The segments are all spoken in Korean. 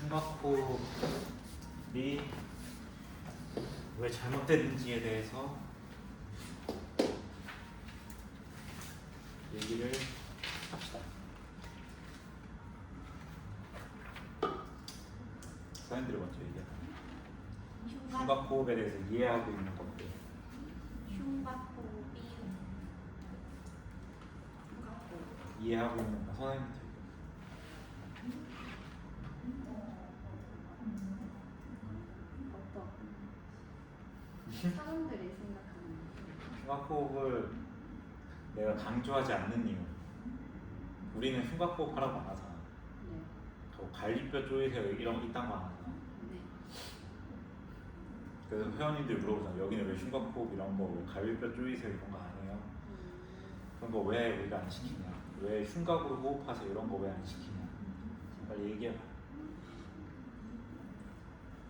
흉곽호흡이 왜 잘못됐는지에 대해서 얘기를 합시다. 사연들을 먼저 얘기해봐. 흉곽호흡에 대해서 이해하고 있는 것들. 흉곽호흡이 이해하고 있는 거 선생님부터 얘기해. 사람들이 생각하는 흉곽호흡을 내가 강조하지 않는 이유. 우리는 흉곽호흡 하라고 안 하잖아. 네. 갈비뼈 조이세요 이런 거 이딴 거 안 하잖아. 네. 그래서 회원님들이 물어보잖아. 여기는 왜 흉곽호흡 이런 거, 왜 갈비뼈 조이세요 이런 거 안 해요? 그런 거 왜 우리가 안 시키냐? 왜 흉곽으로 호흡하세요 이런 거 왜 안 시키냐? 빨리 얘기해봐.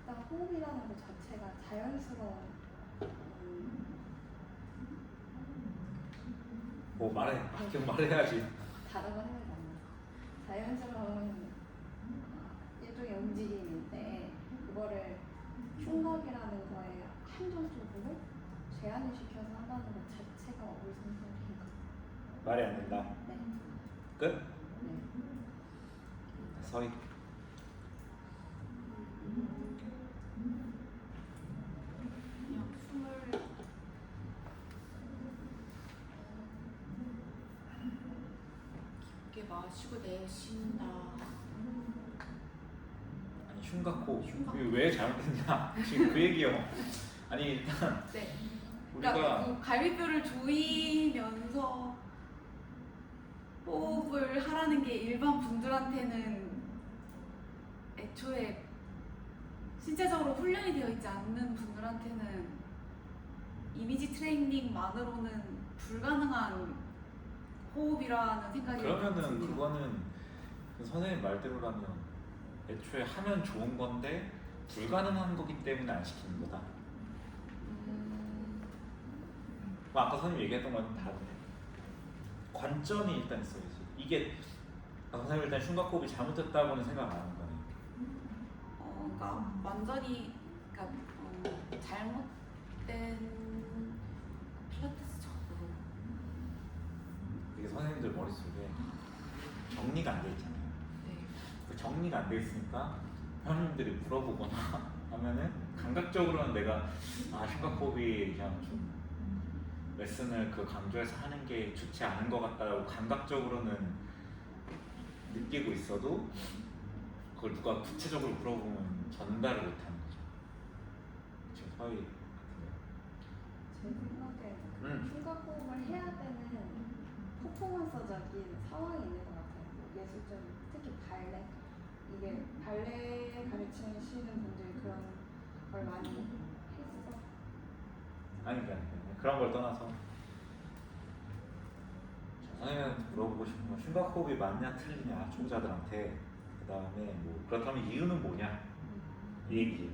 일단 호흡이라는 것 자체가 자연스러운 뭐 말해. 계속 말해야지. 다른 거 생각이 안 나서 자연스러운 일종의 움직임인데 그거를 흉곽이라는 거에 한정적으로 제한을 시켜서 한다는 것 자체가 어불성설인가? 말이 안 된다. 네. 끝? 네. 서희. 그냥 숨을 깊게 마시고 내쉰다. 아니 흉곽호흡. 흉곽. 이게 왜 잘못됐냐? 지금 그 얘기요. 아니 일단 네. 우리가 그러니까 그 갈비뼈를 조이면서 호흡을 하라는 게 일반 분들한테는 애초에 신체적으로 훈련이 되어 있지 않는 분들한테는 이미지 트레이닝만으로는 불가능한 호흡이라는 생각이 그러면은 듭니다. 그거는 그 선생님 말대로라면 애초에 하면 좋은 건데 불가능한 거기 때문에 안 시키는 거다. 뭐 아까 선생님 얘기했던 건 다르네. 관점이 일단 있어야지. 이게 선생님 일단 흉곽호흡이 잘못됐다고는 생각 안 하는 거네. 그러니까 완전히 그러니까 잘못된 필라테스적으로 이게 선생님들 머릿속에 정리가 안 돼 있잖아요. 네. 그 정리가 안 돼 있으니까 회원님들이 물어보거나 하면은 감각적으로는 내가 흉곽호흡이 그냥 좀 레슨을 그 강조해서 하는 게 좋지 않은 것 같다고 감각적으로는 느끼고 있어도 그걸 누가 구체적으로 물어보면 전달을 못하는 거죠. 지금 서희 같은데. 제 생각에 음. 흉곽호흡을 해야 되는 퍼포먼서적인 상황이 있는 것 같아요. 뭐 예술적인 특히 발레 이게 발레 가르치시는 분들이 그런 걸 많이 했어. 아니 그런 걸 떠나서 선생님한테 물어보고 싶은 건 흉곽호흡이 맞냐 틀리냐 초보자들한테. 그 다음에 뭐 그렇다면 이유는 뭐냐 이 얘기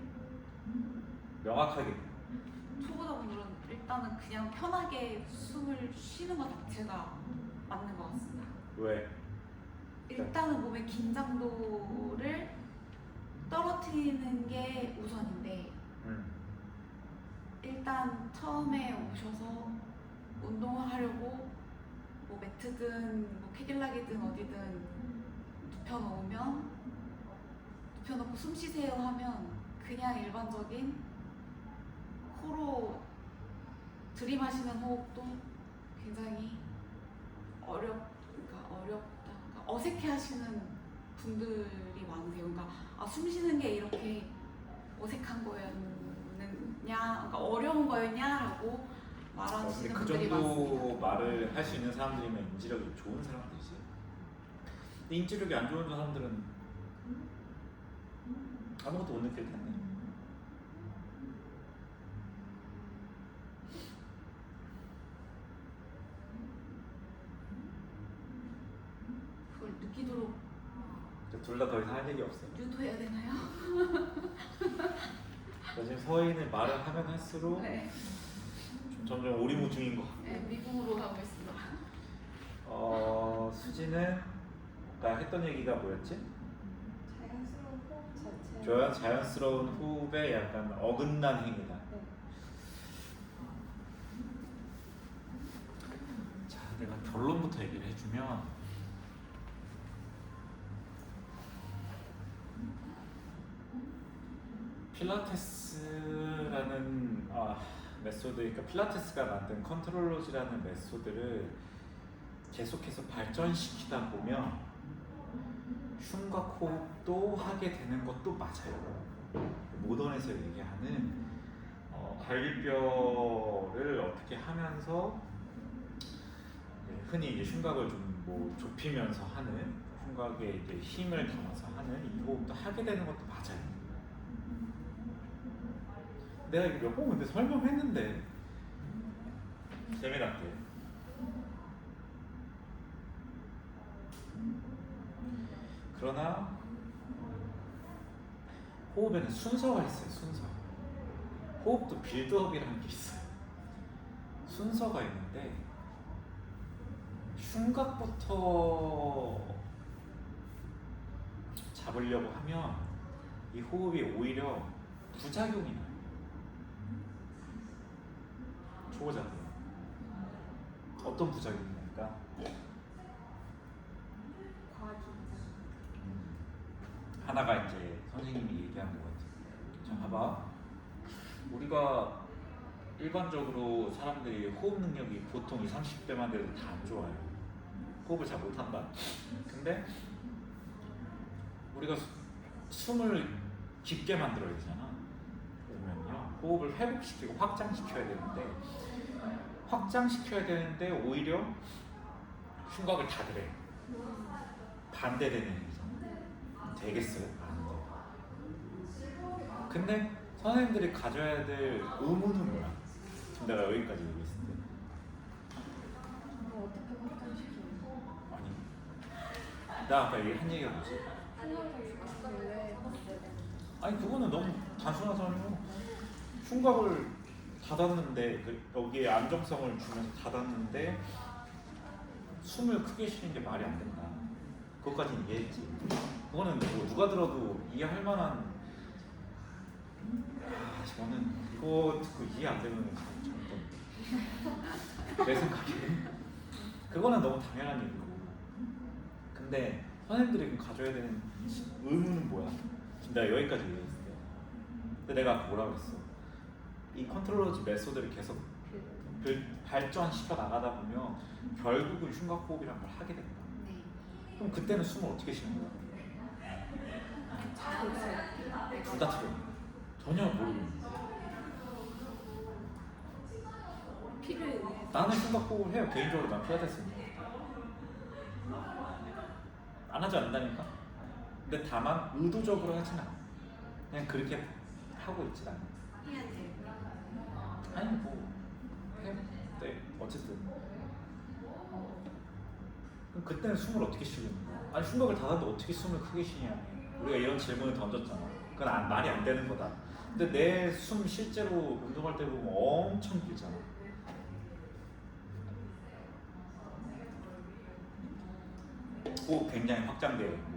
명확하게. 초보자분들은 일단은 그냥 편하게 숨을 쉬는 것 자체가 맞는 것 같습니다. 왜? 일단은 몸의 긴장도를 떨어뜨리는 게 우선인데 일단 처음에 오셔서 운동을 하려고 뭐 매트든 뭐 캐딜락이든 어디든 눕혀놓고 숨 쉬세요 하면 그냥 일반적인 코로 들이마시는 호흡도 굉장히 그러니까 어색해하시는 분들이 많으세요. 그러니까 숨 쉬는 게 이렇게 어색한 거였느냐, 그러니까 어려운 거였냐라고 말하시는 그 분들이 정도 많습니다. 말을 할 수 있는 사람들이면 인지력이 좋은 사람들이지. 근데 인지력이 안 좋은 사람들은 아무것도 못 느낄 텐데. 그걸 느끼도록 둘 다 더 이상 할 얘기 없어요. 유도해야 되나요? 지금 서희는 말을 하면 할수록 네. 좀 점점 오리무중인 것 같고. 네, 미국으로 가고 있습니다. 수지는 아까 했던 얘기가 뭐였지? 자연스러운 호흡 자연스러운 호흡에 약간 어긋난 행위다. 네. 자, 내가 결론부터 얘기를 해주면 필라테스라는 메소드, 그러니까 필라테스가 만든 컨트롤로지라는 메소드를 계속해서 발전시키다 보면 흉곽 호흡도 하게 되는 것도 맞아요. 모던에서 얘기하는 갈비뼈를 어떻게 하면서 흔히 이제 흉곽을 좀 뭐 좁히면서 하는, 흉곽에 이제 힘을 담아서 하는 이 호흡도 하게 되는 것도 맞아요. 내가 이거 몇 번 근데 설명했는데 재미났대. 그러나 호흡에는 순서가 있어요. 순서. 호흡도 빌드업이라는 게 있어요. 순서가 있는데 흉곽부터 잡으려고 하면 이 호흡이 오히려 부작용이 나요. 초보자들 어떤 부작용이 날까? 과긴장. 하나가 이제 선생님이 얘기한 것 같아요. 자, 봐봐. 우리가 일반적으로 사람들이 호흡 능력이 보통 20, 30대만 돼도 다 안 좋아요. 호흡을 잘 못한다. 근데 우리가 숨을 깊게 만들어야 되잖아. 그러면요, 호흡을 회복시키고 확장시켜야 되는데 오히려 흉곽을 닫으래. 반대되는 얘기잖아. 되겠어요? 안 돼. 근데 선생님들이 가져야 될 의무는 뭐야? 지금 내가 여기까지 얘기했을 때 어떻게 확장시키는 거? 아니, 나 아까 한 얘기가 뭐지? 흉곽을 왜 봤어야 되는 아니 그거는 너무 단순한 설명. 흉곽을 닫았는데 여기에 안정성을 주면서 닫았는데 숨을 크게 쉬는 게 말이 안 된다. 그것까지는 이해했지. 그거는 뭐 누가 들어도 이해할 만한. 저는 이거 듣고 이해 안 되면 좀 내 생각에 그거는 너무 당연한 얘기고. 근데 선생님들이 가져야 되는 의무는 뭐야? 지금 내가 여기까지 얘기했을 때. 근데 내가 아까 뭐라고 했어? 이 컨트롤러지 메소드를 계속 발전시켜 나가다 보면 결국은 흉곽호흡이란 걸 하게 된다. 네. 그럼 그때는 숨을 어떻게 쉬는 거야? 자연스럽게. 둘 다 틀려. 전혀 모르겠는데. 필요에 의해서. 나는 흉곽호흡을 해요. 개인적으로 난 필라테스는 안 하지 않는다니까. 근데 다만 의도적으로 하진 않아. 그냥 그렇게 하고 있지 않아. 해야 돼요. 아니 뭐 해. 네, 어쨌든. 그럼 그때는 숨을 어떻게 쉬는 거야? 아니 흉곽을 닫았는데 어떻게 숨을 크게 쉬냐? 우리가 이런 질문을 던졌잖아. 그건 말이 안 되는 거다. 근데 내 숨 실제로 운동할 때 보면 엄청 길잖아. 호흡 굉장히 확장되어 있고.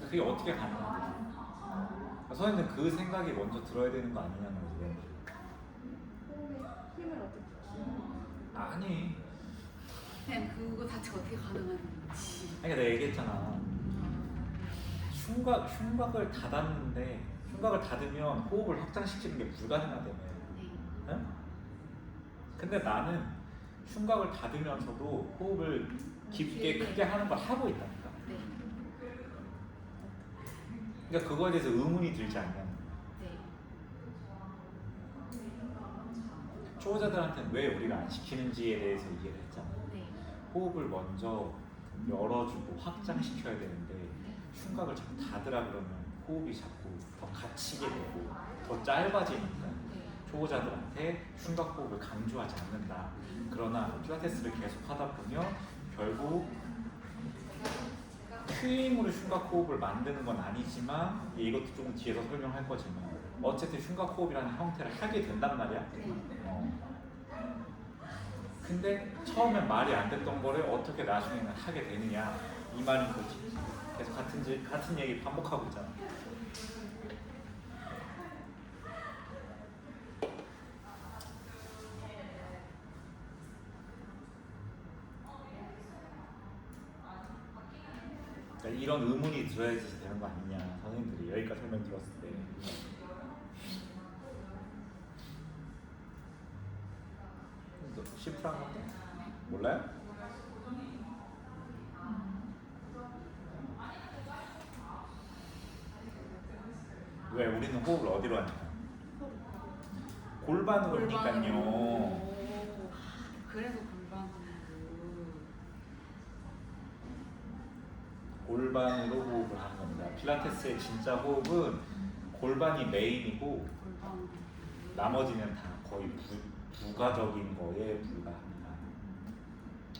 그게 어떻게 가능한지. 선생님은 그 생각이 먼저 들어야 되는 거 아니냐는 거지. 호흡에 힘을 어떻게 키우는 아니. 그냥 그거 자체가 어떻게 가능한지. 그러니까 내가 얘기했잖아. 흉곽을 닫았는데 흉곽을 닫으면 호흡을 확장시키는 게 불가능하다며. 네. 응? 근데 나는 흉곽을 닫으면서도 호흡을 깊게 크게 하는 걸 하고 있다니까. 네. 그러니까 그거에 대해서 의문이 들지 않냐는 거야. 네. 초보자들한테는 왜 우리가 안 시키는지에 대해서 얘기를 했잖아. 네. 호흡을 먼저 열어주고 확장시켜야 되는데 흉곽을 자꾸 닫으라 그러면 호흡이 자꾸 더 갇히게 되고 더 짧아지니까 네. 초보자들한테 흉곽 호흡을 강조하지 않는다. 그러나 필라테스를 계속 하다 보면 결국 큐잉으로 흉곽 호흡을 만드는 건 아니지만 이것도 조금 뒤에서 설명할 거지만 어쨌든 흉곽 호흡이라는 형태를 하게 된단 말이야. 네. 근데 처음엔 말이 안 됐던 거를 어떻게 나중에는 하게 되느냐 이 말인 거지. 계속 같은 얘기 반복하고 있잖아. 그러니까 이런 의문이 들어야지 되는 거 아니냐 선생님들이 여기까지 설명 들었을 때. 시프한 건데 몰라요? 왜 우리는 호흡을 어디로 하냐? 골반으로 하니까요. 오, 그래서 골반으로 호흡을 하는 겁니다. 필라테스의 진짜 호흡은 골반이 메인이고 골반. 나머지는 다 거의 부가적인 거에 불과합니다.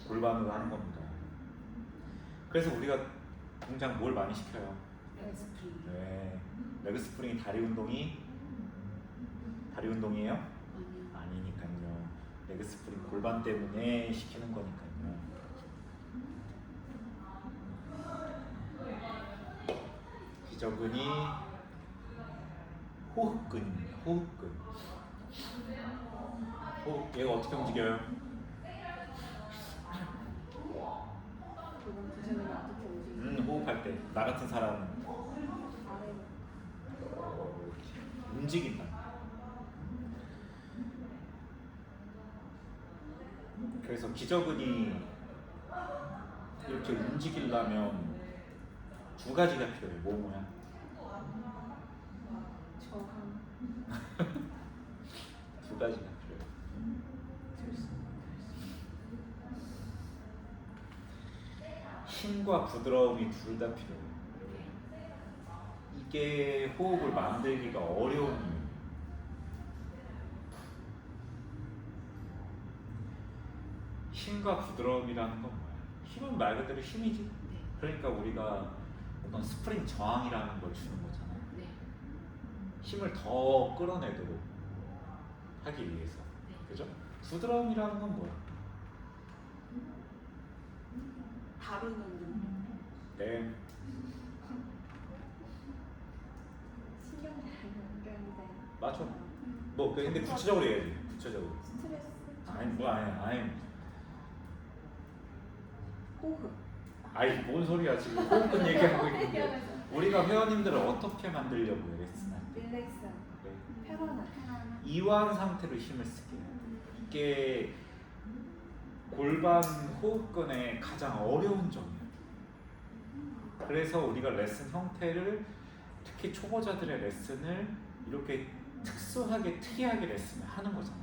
골반으로 하는 겁니다. 그래서 우리가 당장 뭘 많이 시켜요? 레그스프링. 네, 레그 스프링이 다리 운동이에요? 아니요. 아니니까요. 레그 스프링 골반 때문에 시키는 거니까요. 기저근이 호흡근입니다. 호흡근. 얘가 어떻게 움직여요? 그건 기준이 어떻게 움직이지? 호흡할 때 나 같은 사람은 아래로. 움직인다. 그래서 기저근이 이렇게 움직이려면 두 가지가 필요해요. 뭐야? 저항. 두 가지가 필요해요. 힘과 부드러움이 둘 다 필요해요. 이게 호흡을 만들기가 어려운 이유예요. 힘과 부드러움이라는 건 뭐야? 힘은 말 그대로 힘이지. 네. 그러니까 우리가 어떤 스프링 저항이라는 걸 주는 거잖아요. 네. 힘을 더 끌어내도록 하기 위해서. 네. 그죠? 부드러움이라는 건 뭐야? 다루는 능. 네. 신경이 연결돼. 맞죠? 뭐 근데 구체적으로 얘기해야지. 구체적으로. 스트레스. 아니 뭐 아니. 호흡. 아이 뭔 소리야 지금 호흡근 얘기하고 있는데 우리가 회원님들을 어떻게 만들려고 레슨할 때 릴렉스. 네. 편안한. 이완 상태로 힘을 쓰게 해야 돼. 이게 골반 호흡근의 가장 어려운 점이에요. 그래서 우리가 레슨 형태를 특히 초보자들의 레슨을 이렇게 특수하게 특이하게 레슨을 하는 거잖아.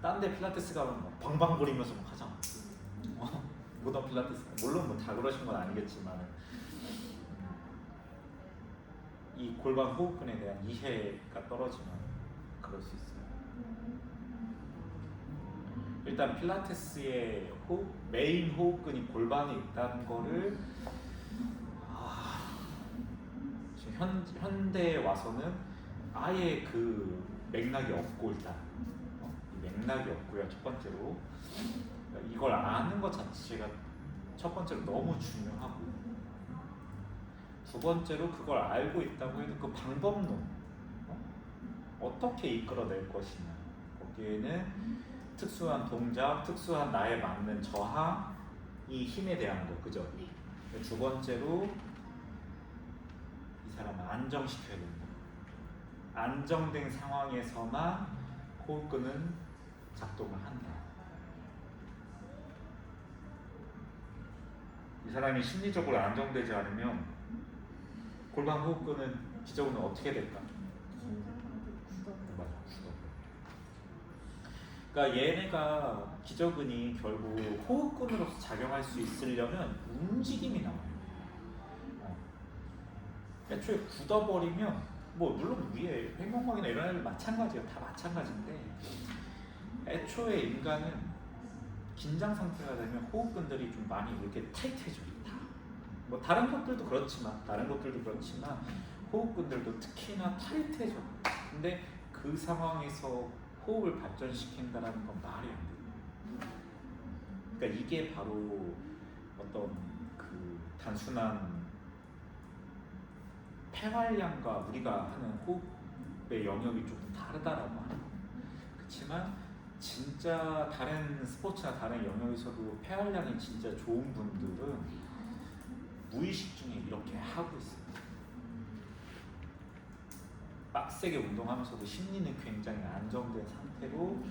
딴 데 필라테스 가면 막 방방거리면서 막 하잖아. 모던 필라테스 물론 뭐 다 그러신 건 아니겠지만 이 골반 호흡근에 대한 이해가 떨어지면 그럴 수 있어요. 일단 필라테스의 메인 호흡근이 골반에 있다는 거를 지금 현대에 와서는 아예 그 맥락이 없고 일단 이 맥락이 없고요. 첫 번째로 이걸 아는 것 자체가 첫 번째로 너무 중요하고 두 번째로 그걸 알고 있다고 해도 그 방법론 어떻게 이끌어낼 것이냐 거기에는 특수한 동작, 특수한 나에 맞는 저항, 이 힘에 대한 거, 그죠? 네. 두 번째로 이 사람을 안정시켜야 된다. 안정된 상황에서만 호흡근은 작동을 한다. 이 사람이 심리적으로 안정되지 않으면 골반 호흡근은 기저근은 어떻게 될까? 긴장감도 굳어. 맞아, 굳어. 그러니까 얘네가 기저근이 결국 호흡근으로서 작용할 수 있으려면 움직임이 나와요. 애초에 굳어버리면 뭐 물론 위에 횡격막이나 이런 애들 마찬가지예요. 다 마찬가지인데 애초에 인간은 긴장 상태가 되면 호흡근들이 좀 많이 이렇게 타이트해져요. 뭐 다른 것들도 그렇지만 호흡근들도 특히나 타이트해져. 근데 그 상황에서 호흡을 발전시킨다는 건 말이 안 돼요. 그러니까 이게 바로 어떤 그 단순한 폐활량과 우리가 하는 호흡의 영역이 조금 다르다라고 하는 거예요. 그렇지만 진짜 다른 스포츠나 다른 영역에서도 폐활량이 진짜 좋은 분들은 무의식 중에 이렇게 하고 있어요. 빡세게 운동하면서도 심리는 굉장히 안정된 상태로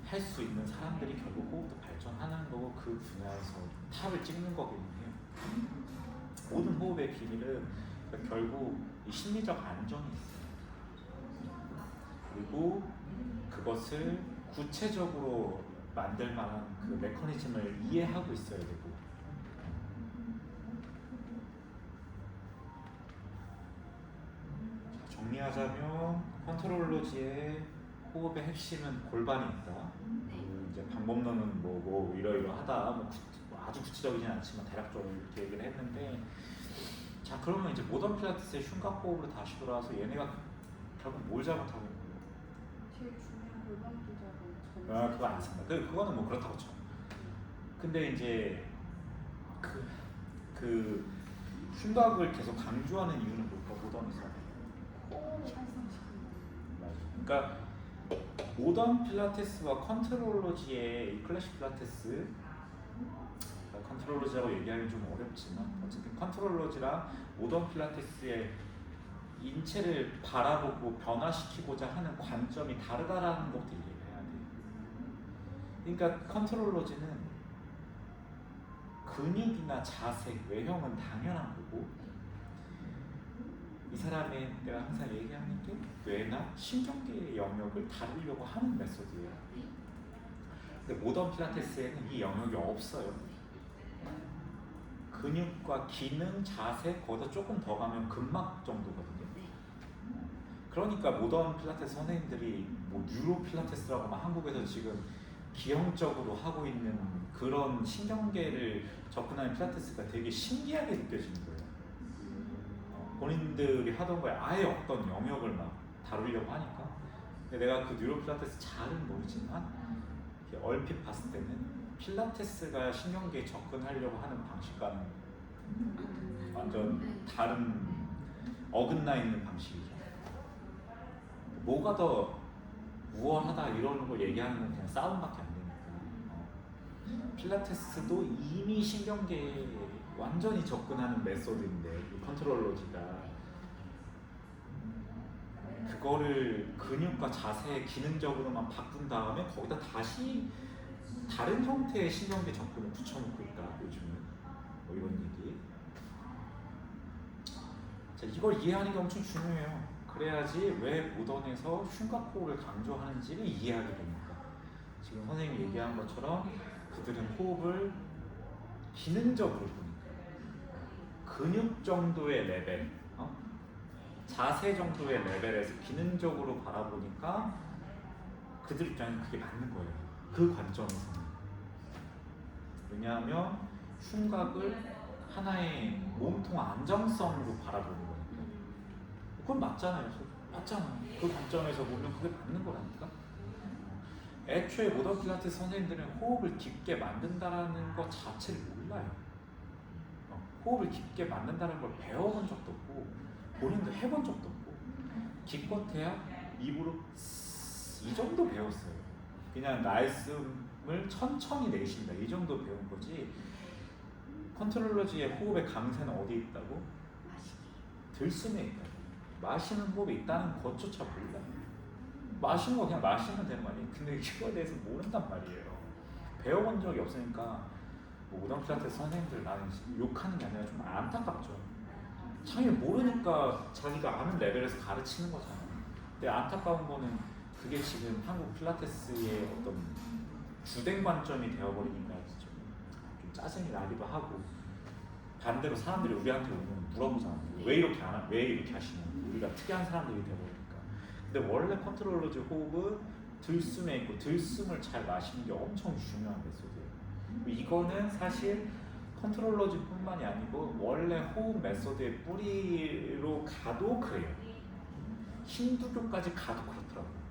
할 수 있는 사람들이 결국 호흡도 발전하는 거고 그 분야에서 탑을 찍는 거기는 해요. 모든 호흡의 비밀은 결국 이 심리적 안정이 있어요. 그리고 그것을 구체적으로 만들 만한 그 메커니즘을 이해하고 있어야 되고 정리하자면 컨트롤러지의 호흡의 핵심은 골반이 있다. 그 이제 방법론은 뭐 이러이러하다. 뭐 아주 구체적이진 않지만 대략적으로 이렇게 얘기를 했는데 자 그러면 이제 모던 필라테스의 흉곽 호흡으로 다시 돌아와서 얘네가 결국 뭘 잘못하고 있는 거예요? 제일 중요한 골반 조작은 아 그거 안 쓴다. 그거는 뭐 그렇다고 쳐. 근데 이제 그 흉곽을 계속 강조하는 이유는 뭘까 모던에서? 코어를 활성시키는 맞아. 그러니까 모던 필라테스와 컨트롤러지의 이 클래식 필라테스 컨트롤러지라고 얘기하기 좀 어렵지만 어쨌든 컨트롤러지랑 모던 필라테스의 인체를 바라보고 변화시키고자 하는 관점이 다르다라는 것도 이해해야 돼요. 그러니까 컨트롤러지는 근육이나 자세, 외형은 당연한 거고 이 사람의 내가 항상 얘기하는 게 뇌나 신경계의 영역을 다루려고 하는 메소드예요. 근데 모던 필라테스에는 이 영역이 없어요. 근육과 기능, 자세, 거기다 조금 더 가면 근막 정도거든요. 그러니까 모던 필라테스 선생님들이 뭐 뉴로 필라테스라고 막 한국에서 지금 기형적으로 하고 있는 그런 신경계를 접근하는 필라테스가 되게 신기하게 느껴지는 거예요. 본인들이 하던 거에 아예 어떤 영역을 막 다루려고 하니까. 근데 내가 그 뉴로 필라테스 잘은 모르지만 얼핏 봤을 때는 필라테스가 신경계에 접근하려고 하는 방식과는 완전 다른 어긋나 있는 방식이죠. 뭐가 더 우월하다 이러는 걸 얘기하는 건 그냥 싸움밖에 안 되니까. 필라테스도 이미 신경계에 완전히 접근하는 메소드인데 이 컨트롤러지가 그거를 근육과 자세 기능적으로만 바꾼 다음에 거기다 다시 다른 형태의 신경계 접근을 붙여놓고 있다 요즘은 뭐 이런 얘기. 자, 이걸 이해하는 게 엄청 중요해요. 그래야지 왜 모던에서 흉곽 호흡을 강조하는지를 이해하게 됩니다. 지금 선생님이 얘기한 것처럼 그들은 호흡을 기능적으로 보니까 근육 정도의 레벨, 자세 정도의 레벨에서 기능적으로 바라보니까 그들 입장에 그게 맞는 거예요. 그 관점에서는. 왜냐하면 흉곽을 하나의 몸통 안정성으로 바라보는 거니까. 그건 맞잖아요. 맞잖아요. 그 관점에서 보면 그게 맞는 거라니까. 애초에 모던 필라테스 선생님들은 호흡을 깊게 만든다라는 것 자체를 몰라요. 호흡을 깊게 만든다는 걸 배워본 적도 없고 본인도 해본 적도 없고 기껏해야 입으로 이 정도 배웠어요. 그냥 날숨을 천천히 내쉰다 이 정도 배운 거지. 컨트롤러지의 호흡의 강세는 어디 있다고? 들숨에 있다. 마시는 호흡이 있다는 것조차 몰라요. 마시는 거 그냥 마시면 되는 거 아니에요? 근데 이거에 대해서 모른단 말이에요. 배워본 적이 없으니까 뭐 모던 필라테스 선생님들 나는 욕하는 게 아니라 좀 안타깝죠. 자기 모르니까 자기가 아는 레벨에서 가르치는 거잖아. 근데 안타까운 거는 그게 지금 한국 필라테스의 어떤 주된 관점이 되어버리니까 좀 짜증이 나기도 하고 반대로 사람들이 우리한테 오면 물어보잖아. 왜 이렇게 안 하? 왜 이렇게 하시냐? 우리가 특이한 사람들이 되어버리니까. 근데 원래 컨트롤러지 호흡은 들숨에 있고 들숨을 잘 마시는 게 엄청 중요한 메소드예요. 이거는 사실 컨트롤러지뿐만이 아니고 원래 호흡 메소드의 뿌리로 가도 그래요. 힌두교까지 가도 그렇더라고요.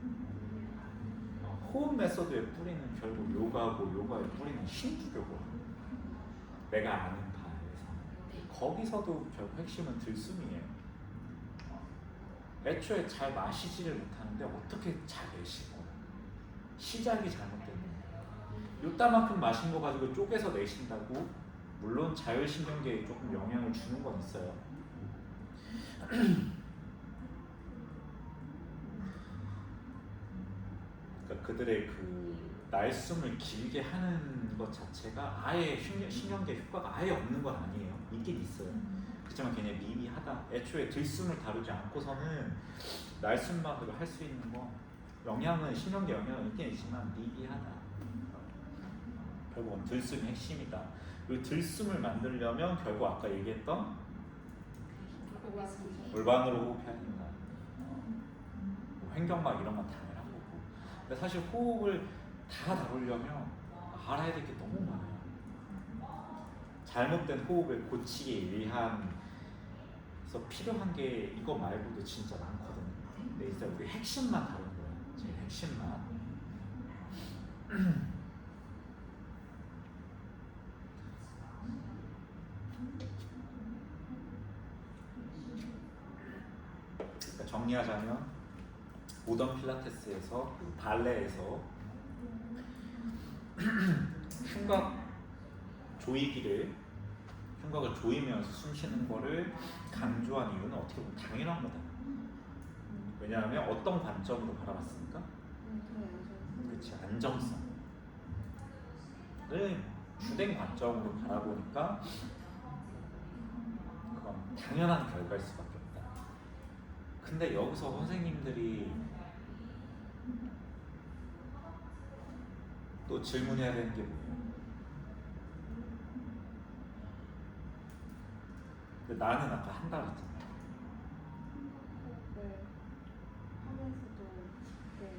호흡 메소드의 뿌리는 결국 요가고 요가의 뿌리는 신주교고 내가 아는 바에서 거기서도 결국 핵심은 들숨이에요. 애초에 잘 마시지를 못하는데 어떻게 잘 내쉬고 시작이 잘못됐는 거예요. 요따만큼 마신 거 가지고 쪼개서 내쉰다고 물론 자율신경계에 조금 영향을 주는 건 있어요. 그러니까 그들의 그 날숨을 길게 하는 것 자체가 아예 신경계 효과가 아예 없는 건 아니에요. 있긴 있어요. 그렇지만 그냥 미미하다. 애초에 들숨을 다루지 않고서는 날숨만으로 할 수 있는 거 영향은 신경계 영향은 있긴 있지만 미미하다. 결국은 들숨이 핵심이다. 그 들숨을 만들려면 결국 아까 얘기했던 골반으로 호흡해야 된다. 횡격막 이런 건 당연한 거고. 근데 사실 호흡을 다 다루려면 알아야 될 게 너무 많아요. 잘못된 호흡을 고치기 위한 그래서 필요한 게 이거 말고도 진짜 많거든요. 근데 이제 우리 핵심만 다룬 거예요. 제일 핵심만. 그러니까 정리하자면 모던 필라테스에서 발레에서 흉곽 조이기를 흉곽을 조이면서 숨 쉬는 거를 강조한 이유는 어떻게 보면 당연한 거다. 왜냐하면 어떤 관점으로 바라봤습니까? 그렇지, 안정성을 주된 관점으로 바라보니까 그건 당연한 결과일 수밖에 없다. 근데 여기서 선생님들이 또 질문해야 되는 게 뭐예요? 근데 나는 아까 한다 그랬잖아. 네. 하면서도 쉽게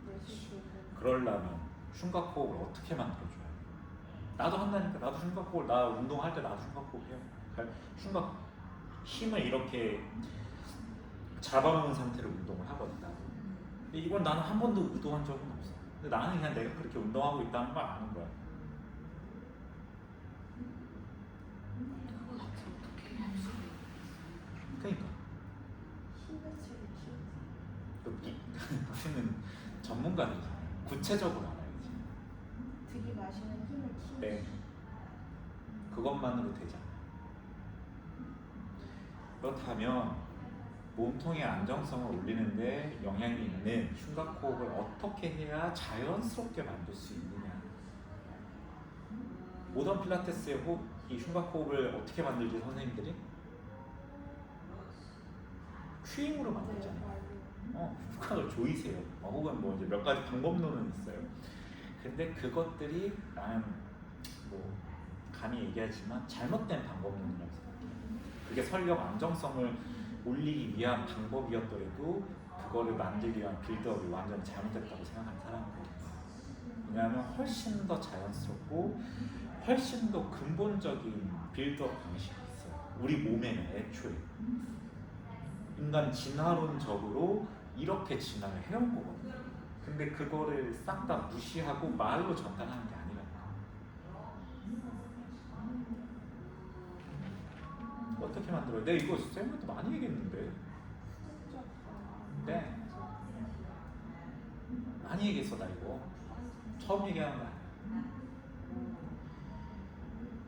내쉴 수 있는. 그러려면 흉곽호흡을 어떻게 만들어줘야 돼? 나도 한다니까. 나도 흉곽호흡, 나 운동할 때 나도 흉곽호흡 해요. 그러니까 흉곽 힘을 이렇게 잡아놓은 상태로 운동을 하거든. 나도. 근데 이건 나는 한 번도 의도한 적은 없어. 근데 나는 그냥 내가 그렇게 운동하고 있다는 걸 아는 거야. 그거 자체 어떻게 할 수 있는 그러니까 힘매체를 키우세요. 우리는 전문가들이잖아요. 구체적으로 알아야지. 들이 마시는 힘을 키우세요. 네. 그것만으로 되잖아. 그렇다면 몸통의 안정성을 올리는데 영향이 있는 흉곽호흡을 어떻게 해야 자연스럽게 만들 수 있느냐. 모던 필라테스의 이 흉곽호흡을 어떻게 만들지 선생님들이? 퀴잉으로 만들잖아요. 흉곽을 조이세요. 혹은 뭐 이제 몇 가지 방법론은 있어요. 근데 그것들이 나는 뭐 감히 얘기하지만 잘못된 방법론이라고 생각해요. 그게 설령 안정성을 올리기 위한 방법이었더라도 그거를 만들기 위한 빌드업이 완전히 잘못됐다고 생각하는 사람이거든요. 왜냐하면 훨씬 더 자연스럽고 훨씬 더 근본적인 빌드업 방식이 있어요. 우리 몸에는 애초에 인간 진화론적으로 이렇게 진화를 해온 거거든요. 근데 그거를 싹 다 무시하고 말로 전달하는 게 아니라 어떻게 만들어요? 내가 이거 쌤한테 많이 얘기했는데. 네. 많이 얘기했어 나 이거. 처음 얘기하는 거 아니야.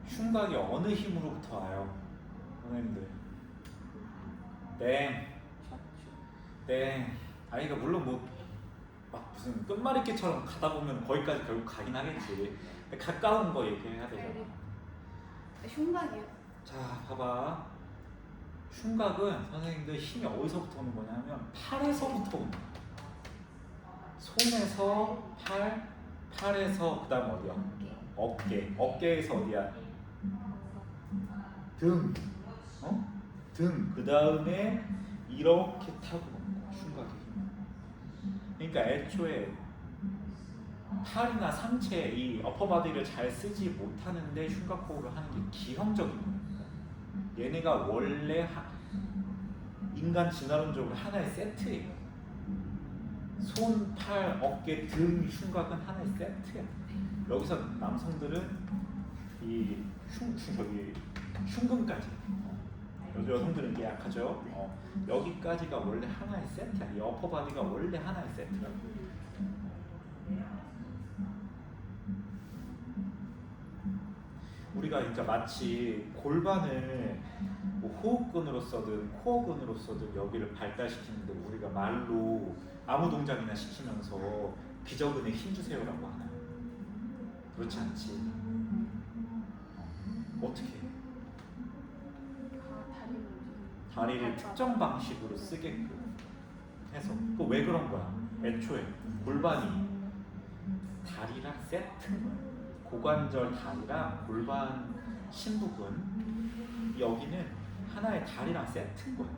흉곽이 어느 힘으로부터 와요? 선생님들. 땡. 아니 그러니까 물론 뭐 막 무슨 끝말잇기처럼 가다 보면 거기까지 결국 가긴 하겠지. 근데 가까운 거 얘기해야 되잖아. 흉곽이요? 자 봐봐. 흉곽은 선생님들 힘이 어디서부터 오는 거냐면 팔에서부터 오는 거야. 손에서 팔, 팔에서 그 다음 어디야? 어깨에서 어디야? 등, 등. 그 다음에 이렇게 타고 오는 거야. 흉곽의 힘. 그러니까 애초에 팔이나 상체 이 어퍼바디를 잘 쓰지 못하는데 흉곽호흡을 하는 게 기형적인 겁니다. 얘네가 원래 인간 진화론적으로 하나의 세트예요. 손, 팔, 어깨, 등 흉곽은 하나의 세트야. 여기서 남성들은 이 저기 흉근까지, 여성들은 이게 약하죠. 여기까지가 원래 하나의 세트야. 이 어퍼바디가 원래 하나의 세트라고. 우리가 그러니까 마치 골반을 뭐 호흡근으로 써든 코어근으로 써든 여기를 발달시키는데 우리가 말로 아무 동작이나 시키면서 기저근에 힘 주세요라고 하나요? 그렇지 않지. 어떻게 해? 다리를 특정 방식으로 쓰게끔 해서. 그 왜 그런 거야? 애초에 골반이 다리랑 세트인 거야. 고관절 다리랑 골반 신부근 여기는 하나의 다리랑 세트인 거야.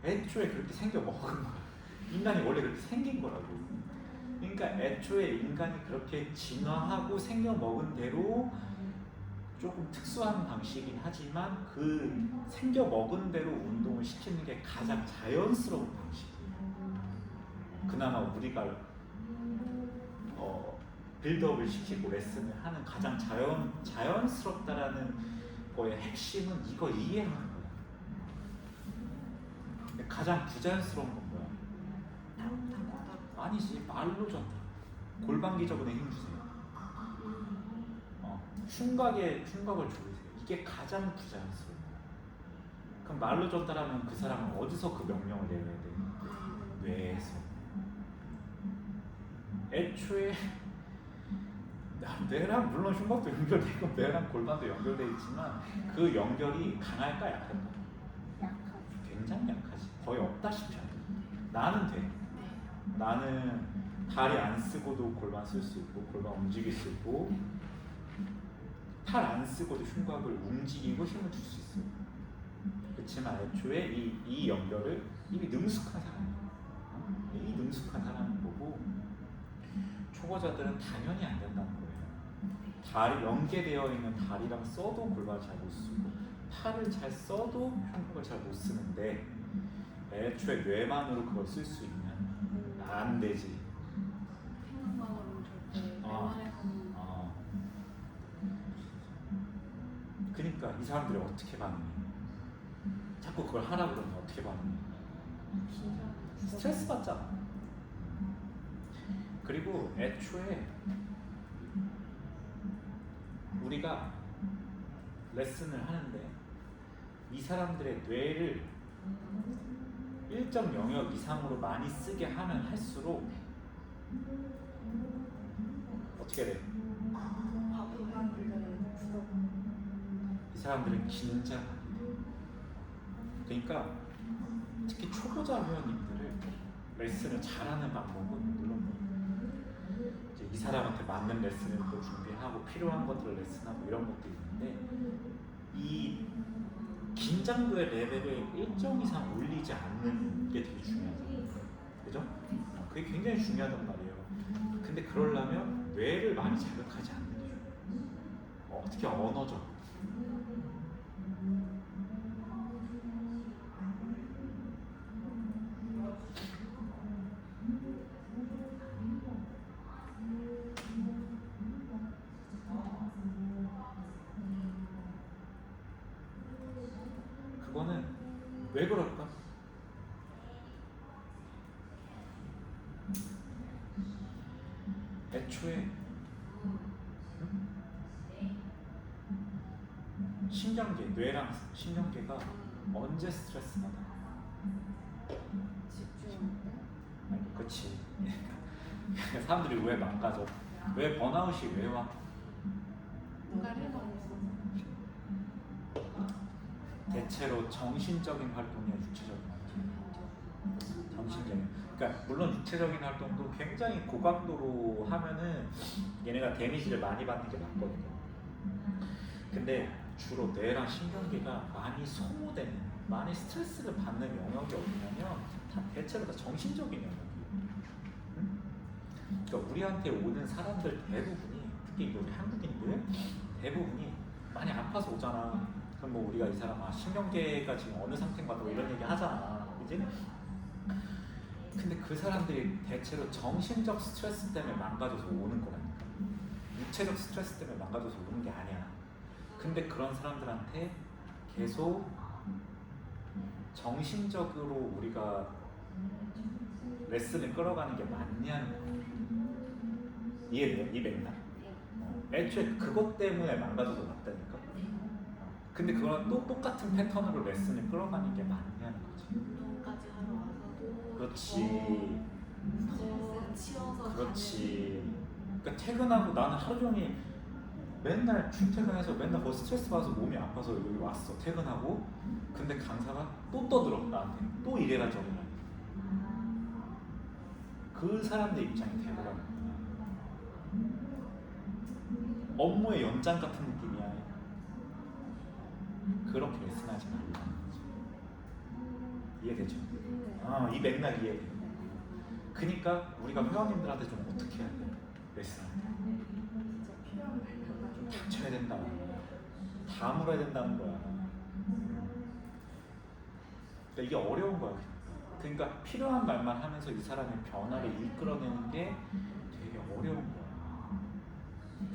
애초에 그렇게 생겨 먹은 거야. 인간이 원래 그렇게 생긴 거라고. 그러니까 애초에 인간이 그렇게 진화하고 생겨 먹은 대로 조금 특수한 방식이긴 하지만 그 생겨 먹은 대로 운동을 시키는 게 가장 자연스러운 방식이에요. 그나마 우리가 빌드업을 시키고 레슨을 하는 가장 자연스럽다라는 거의 핵심은 이거 이해하는 거야. 가장 부자연스러운 건 뭐야? 아니지, 말로 줬다. 골반 기저근에 힘 주세요. 흉곽을 조이세요. 이게 가장 부자연스러운 거야. 그럼 말로 줬다라면 그 사람은 어디서 그 명령을 내려야 돼? 뇌에서. 애초에 뇌랑 물론 흉곽도 연결되고 뇌랑 골반도 연결돼 있지만 그 연결이 강할까 약할까? 약하지. 굉장히 약하지. 거의 없다시피 하죠. 나는 돼. 나는 다리 안 쓰고도 골반 쓸 수 있고 골반 움직일 수 있고 팔 안 쓰고도 흉곽을 움직이고 힘을 줄 수 있어요. 그렇지만 애초에 이 연결을 이미 능숙한 사람이에요. 이 능숙한 사람인 거고 초보자들은 당연히 안 된다는 거예요. 다리 연계되어 있는 다리랑 써도 골반을 잘 못 쓰고 팔을 잘 써도 흉곽을 잘 못 쓰는데 애초에 뇌만으로 그걸 쓸 수 있냐? 안 되지. 생각만으로는 절대 웬만해서는 그러니까 이 사람들이 어떻게 반응해? 자꾸 그걸 하라 그러면 어떻게 반응해? 스트레스 받잖아. 그리고 애초에 우리가 레슨을 하는데 이 사람들의 뇌를 일정 영역 이상으로 많이 쓰게 하면 할수록 어떻게 돼? 이 사람들은 긴장하게 돼. 그러니까 특히 초보자 회원님들을 레슨을 잘하는 방법은 물론 이제 이 사람한테 맞는 레슨을 또 준비하고 필요한 것들을 레슨하고 이런 것도 있는데 이 긴장도의 레벨을 일정 이상 올리지 않는 게 되게 중요하다. 그죠? 그게 굉장히 중요하단 말이에요. 근데 그러려면 뇌를 많이 자극하지 않는 게 중요해요. 특히 언어적. 그거는 왜 그럴까? 애초에 신경계, 뇌랑 신경계가 언제 스트레스 받아? 집중할 때. 아니, 그치. 사람들이 왜 망가져? 왜 번아웃이 왜 와? 뭔가를 해서 대체로 정신적인 활동이야, 육체적인 활동. 정신적인. 그러니까 물론 육체적인 활동도 굉장히 고강도로 하면은 얘네가 데미지를 많이 받는 게 맞거든요. 근데 주로 뇌랑 신경계가 많이 소모되는, 많이 스트레스를 받는 영역이 어디냐면 다 대체로 다 정신적인 영역이에요. 그러니까 우리한테 오는 사람들 대부분이, 특히 우리 한국인들 대부분이 많이 아파서 오잖아. 그럼 뭐 우리가 이 사람 신경계가 지금 어느 상태인가 뭐 이런 얘기 하잖아, 그지? 근데 그 사람들이 대체로 정신적 스트레스 때문에 망가져서 오는 거라니까. 육체적 스트레스 때문에 망가져서 오는 게 아니야. 근데 그런 사람들한테 계속 정신적으로 우리가 레슨을 끌어가는 게 맞냐는 거야. 이해돼요? 이 맥락. 애초에 그것 때문에 망가져서 왔다니까. 근데 그거랑 또 똑같은 패턴으로 레슨을 끌어가는 게 맞냐는 거지. 운동까지 하러 와서도 그렇지. 더 치워서 그렇지. 그러니까 퇴근하고 나는 하루 종일 맨날 출퇴근해서 맨날 뭐 스트레스 받아서 몸이 아파서 여기 왔어. 퇴근하고. 근데 강사가 또 떠들어 나한테. 또 이래라 저래라. 그 사람들 입장이 되더라고. 업무의 연장 같은 느낌이야. 그렇게 레슨하지 말라. 이해되죠? 이 맥락 이해돼. 그러니까 우리가 회원님들한테 좀 어떻게 해야 돼? 레슨할 때. 진짜 필요한 말만 좀 닥쳐야 된다. 다 물어야 된다는 거야. 그러니까 이게 어려운 거야. 그러니까 필요한 말만 하면서 이 사람의 변화를 이끌어내는 게 되게 어려운 거야.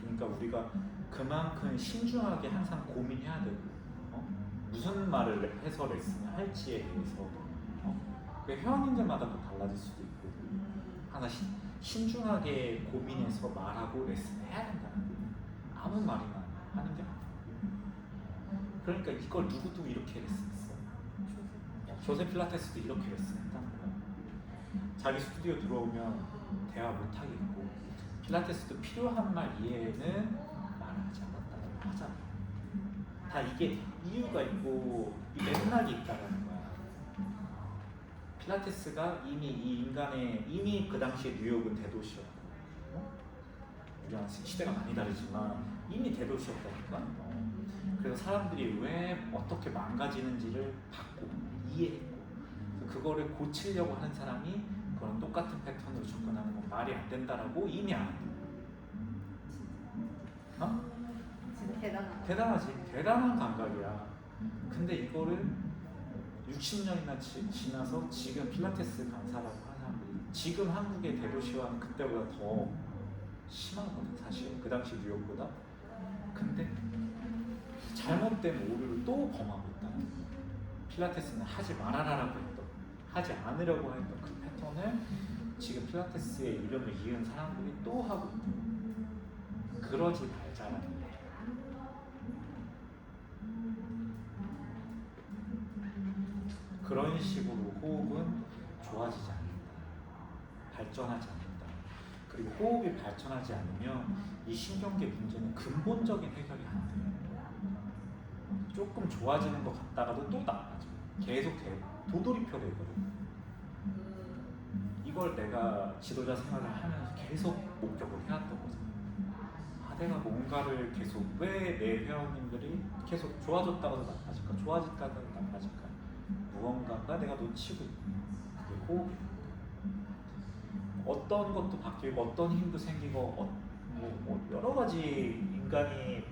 그러니까 우리가 그만큼 신중하게 항상 고민해야 되고, 무슨 말을 해서 레슨을 할지에 대해서 회원님들마다 또 달라질 수도 있고, 항상 신중하게 고민해서 말하고 레슨을 해야 된다는 거야. 아무 말이나 하는 게 아니야. 그러니까 이걸 누구도 이렇게 레슨했어. 조세 필라테스도 이렇게 레슨했다는 거야. 자기 스튜디오 들어오면 대화 못 하겠고, 필라테스도 필요한 말 이해는 말하지 않았다고 하잖아. 다 이게 이유가 있고 이 맥락이 있다는 거야. 필라테스가 이미 이 인간의 이미 그 당시에 뉴욕은 대도시였고, 우리랑 시대가 많이 다르지만 이미 대도시였다니까. 그래서 사람들이 왜 어떻게 망가지는지를 봤고 이해했고, 그거를 고치려고 하는 사람이 그런 똑같은 패턴으로 접근하는 건 말이 안 된다라고 이미 아는 거야. 진짜 대단하다. 대단하지. 대단한 감각이야. 근데 이거를 60년이나 지나서 지금 필라테스 강사라고 하는 사람들이 지금 한국의 대도시화는 그때보다 더 심하거든 사실. 그 당시 뉴욕보다. 근데 잘못된 오류를 또 범하고 있다. 필라테스는 하지 말아라라고 했던, 하지 않으려고 했던 그 패턴을 지금 필라테스의 이름을 이은 사람들이 또 하고 있다. 그러지 말자라는 거야. 그런 식으로 호흡은 좋아지지 않는다. 발전하지 않는다. 그리고 호흡이 발전하지 않으면 이 신경계 문제는 근본적인 해결이 안 돼요. 조금 좋아지는 것 같다가도 또 나빠져. 계속 도돌이표 되거든. 이걸 내가 지도자 생활을 하면서 계속 목격을 해왔던 거잖아. 내가 뭔가를 계속 왜 내 회원님들이 계속 좋아졌다가도 나빠질까? 좋아졌다가도 나빠질까? 무언가가 내가 놓치고 있는 그게 호흡이. 어떤 것도 바뀌고 어떤 힘도 생기고 뭐 여러 가지 인간이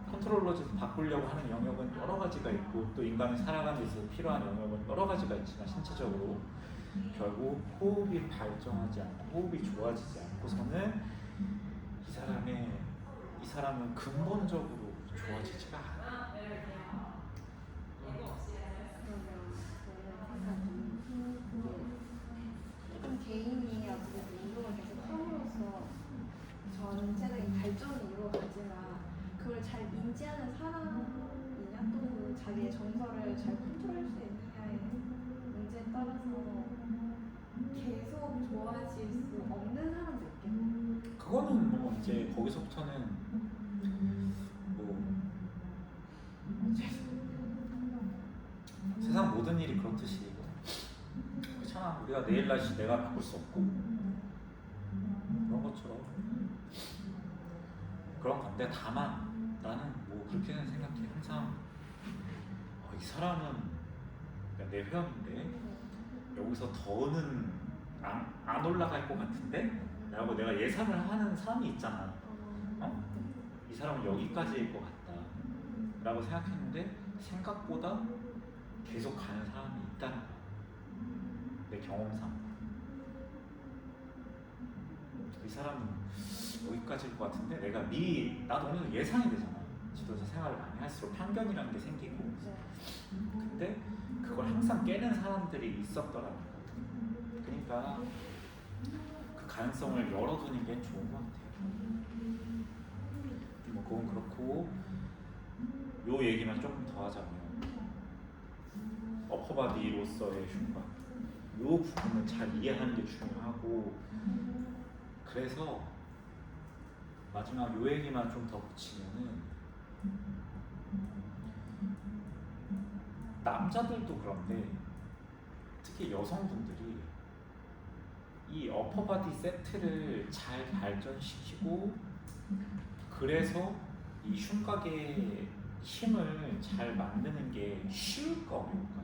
컨트롤러즈에서 바꾸려고 하는 영역은 여러 가지가 있고, 또 인간이 살아가는 데서 필요한 영역은 여러 가지가 있지만 신체적으로 결국 호흡이 발전하지 않고 호흡이 좋아지지 않고서는 이 사람은 근본적으로 좋아지지가 않아. 좀 개인이 어떻게 운동을 계속 함으로써 전체적인 발전이 이루어지지만 그걸 잘 인지하는 사람이냐 또는 자기의 정서를 잘 컨트롤할 수 있느냐의 문제에 따라서 계속 좋아질 수 없는 사람도 있겠네. 그거는 뭐 이제 거기서부터는 뭐 세상 모든 일이 그렇듯이 그렇잖아. 우리가 내일 날씨 내가 바꿀 수 없고 그런 것처럼 그런 건데, 다만 나는 뭐 그렇게는 생각해. 항상 이 사람은 그러니까 내 회원인데 여기서 더는 안 올라갈 것 같은데? 라고 내가 예상을 하는 사람이 있잖아. 이 사람은 여기까지일 것 같다 라고 생각했는데 생각보다 계속 가는 사람이 있다는 거야. 내 경험상. 이 사람은 여기까지일 것 같은데 내가 미리 나도 어느 정도 예상이 되잖아. 지도자 생활을 많이 할수록 편견이라는 게 생기고. 네. 근데 그걸 항상 깨는 사람들이 있었더라고. 그러니까 그 가능성을 열어두는 게 좋은 것 같아요. 뭐 그건 그렇고 요 얘기만 조금 더 하자면 어퍼바디로서의 흉곽 요 부분을 잘 이해하는 게 중요하고 그래서 마지막 요 얘기만 좀 더 붙이면은 남자들도 그런데 특히 여성분들이 이 어퍼바디 세트를 잘 발전시키고 그래서 이 흉곽의 힘을 잘 만드는 게 쉬울까 어려울까?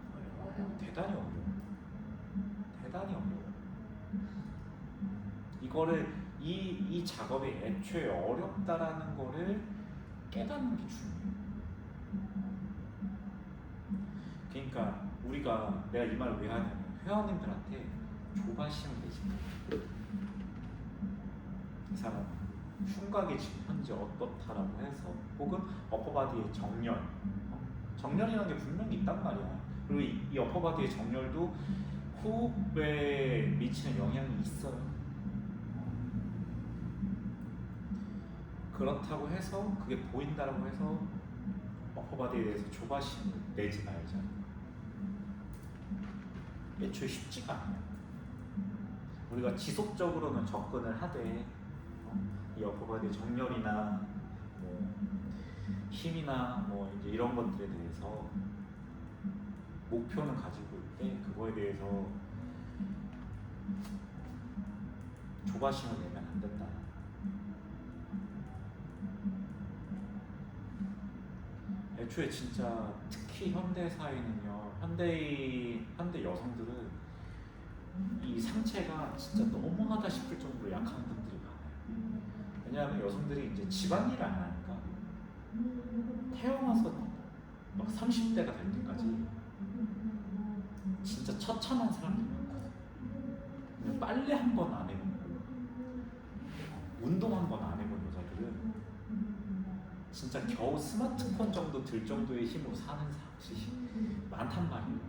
대단히 어려워. 대단히 어려워. 이거를 이 작업이 애초에 어렵다라는 거를 깨닫는 게 중요해. 그러니까 우리가 내가 이 말을 왜 하냐면 회원님들한테 조바심을 내지 마. 이 사람 흉곽이 지금 현재 어떻다라고 해서 혹은 어퍼바디의 정렬 정렬이라는 게 분명히 있단 말이야. 그리고 이 어퍼바디의 정렬도 호흡에 미치는 영향이 있어요. 그렇다고 해서 그게 보인다라고 해서 어퍼바디에 대해서 조바심을 내지 말자. 애초에 쉽지가 않아요. 우리가 지속적으로는 접근을 하되 이 어퍼바디의 정렬이나 뭐 힘이나 뭐 이제 이런 것들에 대해서 목표는 가지고 있는데 그거에 대해서 조바심을 내면 안 된다. 애초에 진짜 특히 현대 사회는요, 현대 여성들은 이 상체가 진짜 너무하다 싶을 정도로 약한 분들이 많아요. 왜냐하면 여성들이 이제 집안일을 안 하니까 태어나서 막 30대가 될 때까지 진짜 처참한 사람들이 많거든. 그냥 빨래 한 번 안 해보고 운동 한 번 안 해본 여자들은 진짜 겨우 스마트폰 정도 들 정도의 힘으로 사는 사람들이 많단 말이에요.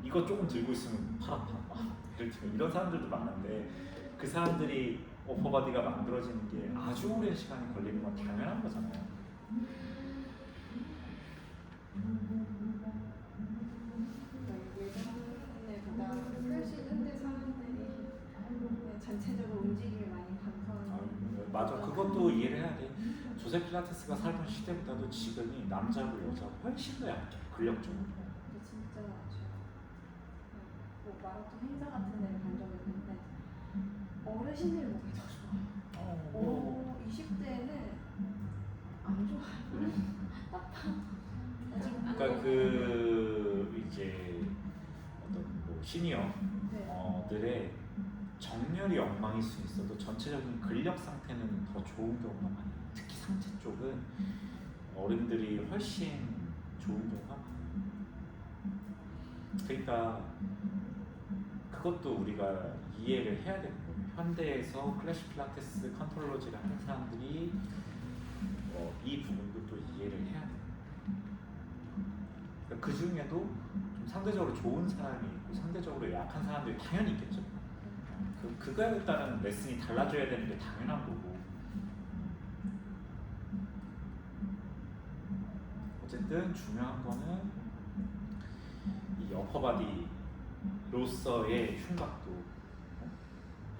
이거 조금 들고 있으면 팔 아파. 예를 들면 이런 사람들도 많은데 그 사람들이 어퍼바디가 만들어지는 게 아주 오랜 시간이 걸리는 건 당연한 거잖아요. 예전에보다 훨씬 현대 사람들이 그냥 전체적으로 움직임이 많이 감소하는. 맞아. 그것도 이해를 해야 돼. 조세 필라테스가 살던 시대보다도 지금이 남자고 여자고 훨씬 더 약해. 근력적으로. 근데 진짜 제가 뭐 마라톤 행사 같은 데를 간 적이 있는데 어르신들이 먹기 더 좋아요. 20대는 안 좋아요. 그러니까 그 이제 어떤 뭐 시니어들의 정렬이 엉망일 수 있어도 전체적인 근력 상태는 더 좋은 경우가 많아요. 특히 상체 쪽은 어른들이 훨씬 좋은 경우가 많아요. 그러니까 그것도 우리가 이해를 해야 되는 거예요. 현대에서 클래식 필라테스 컨트롤러지를 하는 사람들이 이 부분도 또 이해를 해야 돼요. 그러니까 그 중에도 좀 상대적으로 좋은 사람이 있고 상대적으로 약한 사람들이 당연히 있겠죠. 그거에 따른 레슨이 달라져야 되는 게 당연한 거고. 어쨌든 중요한 거는 이 어퍼바디로서의 흉곽도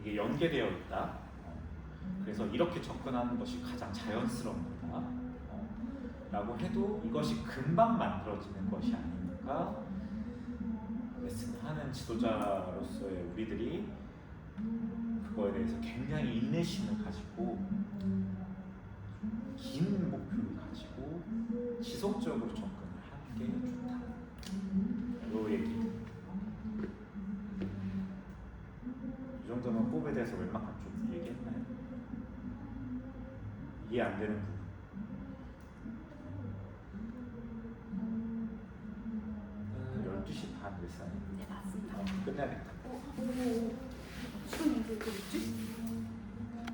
이게 연계되어 있다. 그래서 이렇게 접근하는 것이 가장 자연스러운 거다. 라고 해도 이것이 금방 만들어지는 것이 아니니까 레슨하는 지도자로서의 우리들이 그거에 대해서 굉장히 인내심을 가지고 긴 목표를 가지고 지속적으로 접근을 하는 게 좋다. 요 얘기. 이 정도면 호흡에 대해서 웬만큼 좀 얘기했나요? 이해 안 되는 부분. 12시 반 몇 시간이? 네, 맞습니다. 끝내야겠다. 지금 이제 그 6시